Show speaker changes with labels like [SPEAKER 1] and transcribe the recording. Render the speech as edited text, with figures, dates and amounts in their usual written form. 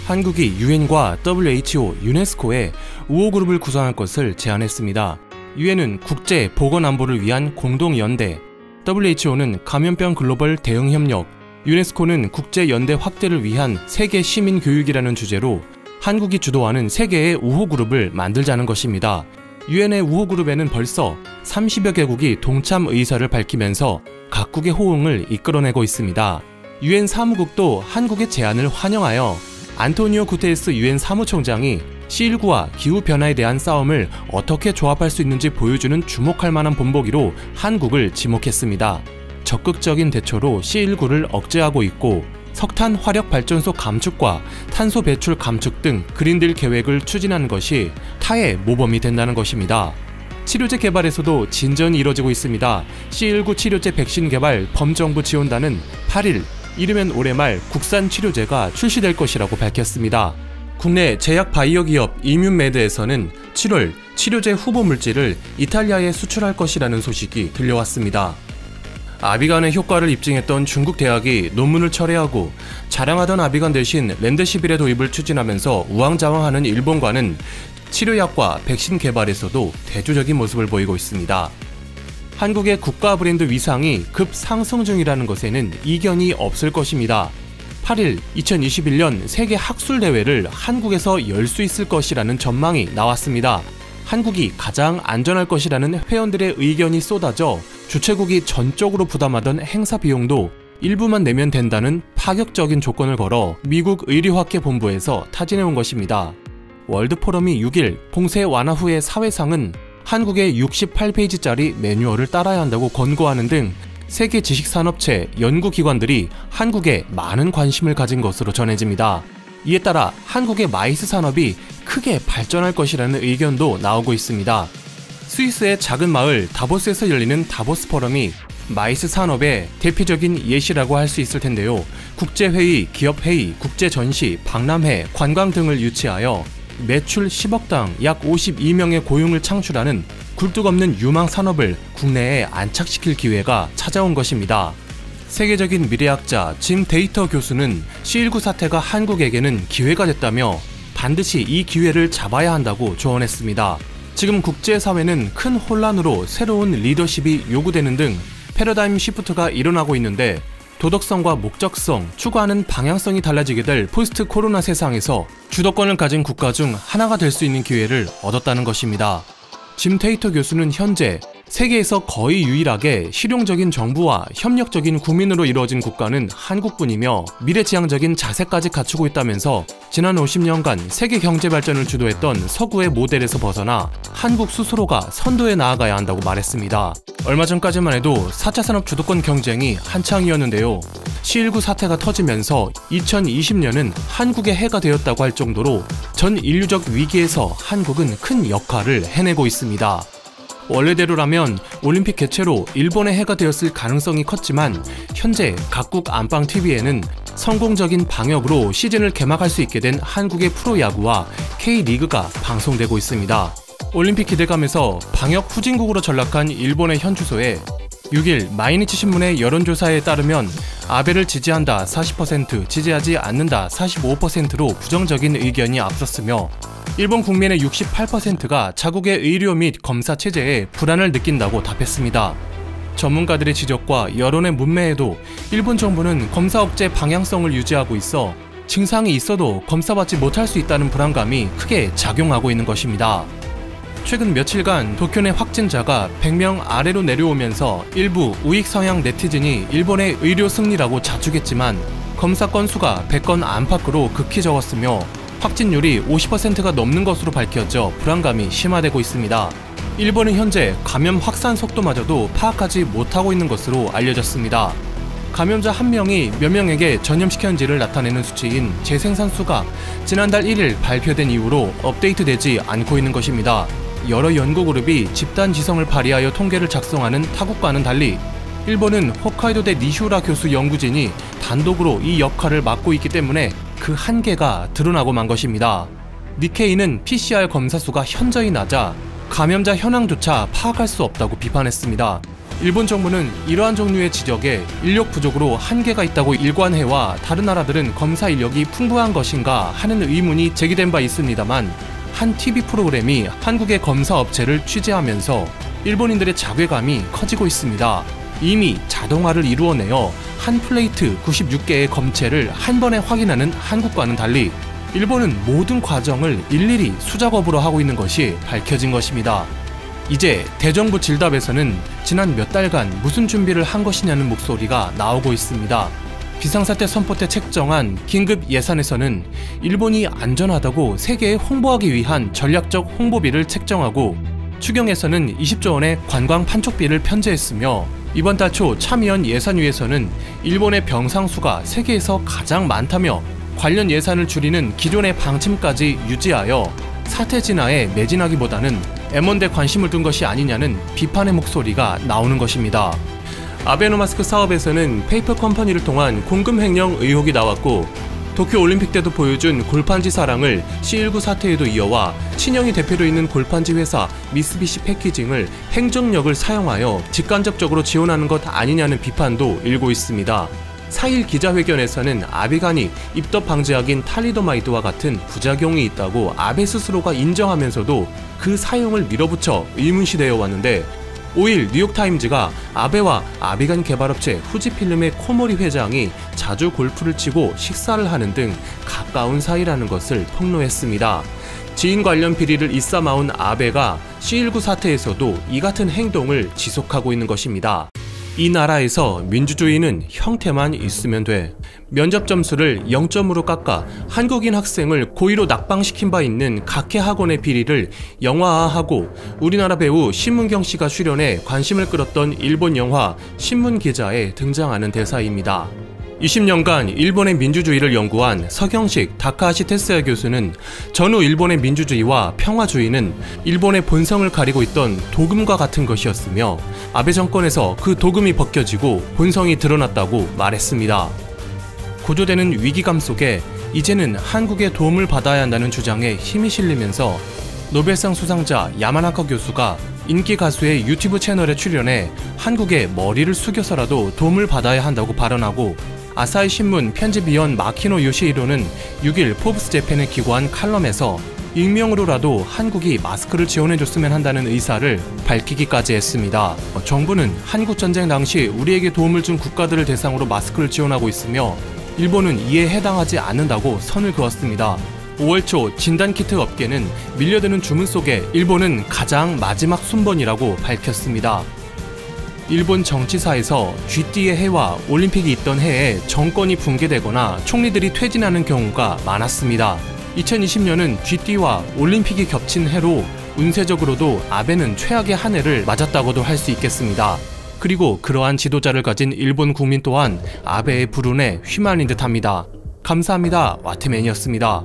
[SPEAKER 1] 한국이 유엔과 WHO, 유네스코에 우호그룹을 구성할 것을 제안했습니다. 유엔은 국제 보건안보를 위한 공동연대, WHO는 감염병 글로벌 대응협력, 유네스코는 국제연대 확대를 위한 세계 시민교육이라는 주제로 한국이 주도하는 세계의 우호그룹을 만들자는 것입니다. 유엔의 우호그룹에는 벌써 30여 개국이 동참 의사를 밝히면서 각국의 호응을 이끌어내고 있습니다. 유엔 사무국도 한국의 제안을 환영하여 안토니오 구테레스 유엔 사무총장이 C19와 기후변화에 대한 싸움을 어떻게 조합할 수 있는지 보여주는 주목할 만한 본보기로 한국을 지목했습니다. 적극적인 대처로 C19를 억제하고 있고 석탄 화력 발전소 감축과 탄소 배출 감축 등 그린딜 계획을 추진하는 것이 타의 모범이 된다는 것입니다. 치료제 개발에서도 진전이 이뤄지고 있습니다. C19 치료제 백신 개발 범정부 지원단은 8일 이르면 올해 말 국산 치료제가 출시될 것이라고 밝혔습니다. 국내 제약 바이오 기업 이뮨메드에서는 7월 치료제 후보 물질을 이탈리아에 수출할 것이라는 소식이 들려왔습니다. 아비간의 효과를 입증했던 중국 대학이 논문을 철회하고 자랑하던 아비간 대신 렌데시빌의 도입을 추진하면서 우왕좌왕하는 일본과는 치료약과 백신 개발에서도 대조적인 모습을 보이고 있습니다. 한국의 국가 브랜드 위상이 급상승 중이라는 것에는 이견이 없을 것입니다. 8일 2021년 세계 학술대회를 한국에서 열 수 있을 것이라는 전망이 나왔습니다. 한국이 가장 안전할 것이라는 회원들의 의견이 쏟아져 주최국이 전적으로 부담하던 행사 비용도 일부만 내면 된다는 파격적인 조건을 걸어 미국 의료학회 본부에서 타진해온 것입니다. 월드포럼이 6일 봉쇄 완화 후의 사회상은 한국의 68페이지짜리 매뉴얼을 따라야 한다고 권고하는 등 세계 지식산업체, 연구기관들이 한국에 많은 관심을 가진 것으로 전해집니다. 이에 따라 한국의 마이스 산업이 크게 발전할 것이라는 의견도 나오고 있습니다. 스위스의 작은 마을 다보스에서 열리는 다보스 포럼이 마이스 산업의 대표적인 예시라고 할 수 있을 텐데요. 국제회의, 기업회의, 국제전시, 박람회, 관광 등을 유치하여 매출 10억당 약 52명의 고용을 창출하는 굴뚝없는 유망 산업을 국내에 안착시킬 기회가 찾아온 것입니다. 세계적인 미래학자 짐 데이터 교수는 C19 사태가 한국에게는 기회가 됐다며 반드시 이 기회를 잡아야 한다고 조언했습니다. 지금 국제사회는 큰 혼란으로 새로운 리더십이 요구되는 등 패러다임 시프트가 일어나고 있는데 도덕성과 목적성, 추구하는 방향성이 달라지게 될 포스트 코로나 세상에서 주도권을 가진 국가 중 하나가 될 수 있는 기회를 얻었다는 것입니다. 짐 테이터 교수는 현재 세계에서 거의 유일하게 실용적인 정부와 협력적인 국민으로 이루어진 국가는 한국뿐이며 미래지향적인 자세까지 갖추고 있다면서 지난 50년간 세계 경제 발전을 주도했던 서구의 모델에서 벗어나 한국 스스로가 선도에 나아가야 한다고 말했습니다. 얼마 전까지만 해도 4차 산업 주도권 경쟁이 한창이었는데요. C19 사태가 터지면서 2020년은 한국의 해가 되었다고 할 정도로 전 인류적 위기에서 한국은 큰 역할을 해내고 있습니다. 원래대로라면 올림픽 개최로 일본의 해가 되었을 가능성이 컸지만 현재 각국 안방TV에는 성공적인 방역으로 시즌을 개막할 수 있게 된 한국의 프로야구와 K리그가 방송되고 있습니다. 올림픽 기대감에서 방역 후진국으로 전락한 일본의 현 주소에 6일 마이니치 신문의 여론조사에 따르면 아베를 지지한다 40%, 지지하지 않는다 45%로 부정적인 의견이 앞섰으며 일본 국민의 68%가 자국의 의료 및 검사 체제에 불안을 느낀다고 답했습니다. 전문가들의 지적과 여론의 문매에도 일본 정부는 검사 억제 방향성을 유지하고 있어 증상이 있어도 검사받지 못할 수 있다는 불안감이 크게 작용하고 있는 것입니다. 최근 며칠간 도쿄 내 확진자가 100명 아래로 내려오면서 일부 우익 성향 네티즌이 일본의 의료 승리라고 자축했지만 검사 건수가 100건 안팎으로 극히 적었으며 확진율이 50%가 넘는 것으로 밝혀져 불안감이 심화되고 있습니다. 일본은 현재 감염 확산 속도마저도 파악하지 못하고 있는 것으로 알려졌습니다. 감염자 1명이 몇 명에게 전염시켰는지를 나타내는 수치인 재생산수가 지난달 1일 발표된 이후로 업데이트되지 않고 있는 것입니다. 여러 연구그룹이 집단지성을 발휘하여 통계를 작성하는 타국과는 달리 일본은 홋카이도대 니시우라 교수 연구진이 단독으로 이 역할을 맡고 있기 때문에 그 한계가 드러나고 만 것입니다. 니케이는 PCR 검사 수가 현저히 낮아 감염자 현황조차 파악할 수 없다고 비판했습니다. 일본 정부는 이러한 종류의 지적에 인력 부족으로 한계가 있다고 일관해와 다른 나라들은 검사 인력이 풍부한 것인가 하는 의문이 제기된 바 있습니다만, 한 TV 프로그램이 한국의 검사 업체를 취재하면서 일본인들의 자괴감이 커지고 있습니다. 이미 자동화를 이루어내어 한 플레이트 96개의 검체를 한 번에 확인하는 한국과는 달리 일본은 모든 과정을 일일이 수작업으로 하고 있는 것이 밝혀진 것입니다. 이제 대정부 질답에서는 지난 몇 달간 무슨 준비를 한 것이냐는 목소리가 나오고 있습니다. 비상사태 선포 때 책정한 긴급 예산에서는 일본이 안전하다고 세계에 홍보하기 위한 전략적 홍보비를 책정하고, 추경에서는 20조 원의 관광 판촉비를 편제했으며, 이번 달 초 참의원 예산위에서는 일본의 병상수가 세계에서 가장 많다며 관련 예산을 줄이는 기존의 방침까지 유지하여 사태 진화에 매진하기보다는 M1대 관심을 둔 것이 아니냐는 비판의 목소리가 나오는 것입니다. 아베노마스크 사업에서는 페이퍼 컴퍼니를 통한 공금 횡령 의혹이 나왔고, 도쿄올림픽 때도 보여준 골판지 사랑을 C19 사태에도 이어와 친형이 대표로 있는 골판지 회사 미쓰비시 패키징을 행정력을 사용하여 직간접적으로 지원하는 것 아니냐는 비판도 일고 있습니다. 4일 기자회견에서는 아베간이 입덧 방지약인 탈리도마이드와 같은 부작용이 있다고 아베 스스로가 인정하면서도 그 사용을 밀어붙여 의문시되어 왔는데, 5일 뉴욕타임즈가 아베와 아베간 개발업체 후지필름의 코모리 회장이 자주 골프를 치고 식사를 하는 등 가까운 사이라는 것을 폭로했습니다. 지인 관련 비리를 일삼아온 아베가 C19 사태에서도 이 같은 행동을 지속하고 있는 것입니다. 이 나라에서 민주주의는 형태만 있으면 돼. 면접 점수를 0점으로 깎아 한국인 학생을 고의로 낙방시킨 바 있는 각해 학원의 비리를 영화화하고, 우리나라 배우 신문경 씨가 출연해 관심을 끌었던 일본 영화 신문기자에 등장하는 대사입니다. 20년간 일본의 민주주의를 연구한 서경식 다카하시 테스야 교수는 전후 일본의 민주주의와 평화주의는 일본의 본성을 가리고 있던 도금과 같은 것이었으며, 아베 정권에서 그 도금이 벗겨지고 본성이 드러났다고 말했습니다. 고조되는 위기감 속에 이제는 한국의 도움을 받아야 한다는 주장에 힘이 실리면서 노벨상 수상자 야마나카 교수가 인기 가수의 유튜브 채널에 출연해 한국에 머리를 숙여서라도 도움을 받아야 한다고 발언하고, 아사히 신문 편집위원 마키노 요시히로는 6일 포브스 재팬에 기고한 칼럼에서 익명으로라도 한국이 마스크를 지원해줬으면 한다는 의사를 밝히기까지 했습니다. 정부는 한국전쟁 당시 우리에게 도움을 준 국가들을 대상으로 마스크를 지원하고 있으며, 일본은 이에 해당하지 않는다고 선을 그었습니다. 5월 초 진단키트 업계는 밀려드는 주문 속에 일본은 가장 마지막 순번이라고 밝혔습니다. 일본 정치사에서 GT의 해와 올림픽이 있던 해에 정권이 붕괴되거나 총리들이 퇴진하는 경우가 많았습니다. 2020년은 GT와 올림픽이 겹친 해로 운세적으로도 아베는 최악의 한 해를 맞았다고도 할 수 있겠습니다. 그리고 그러한 지도자를 가진 일본 국민 또한 아베의 불운에 휘말린 듯합니다. 감사합니다. 와트맨이었습니다.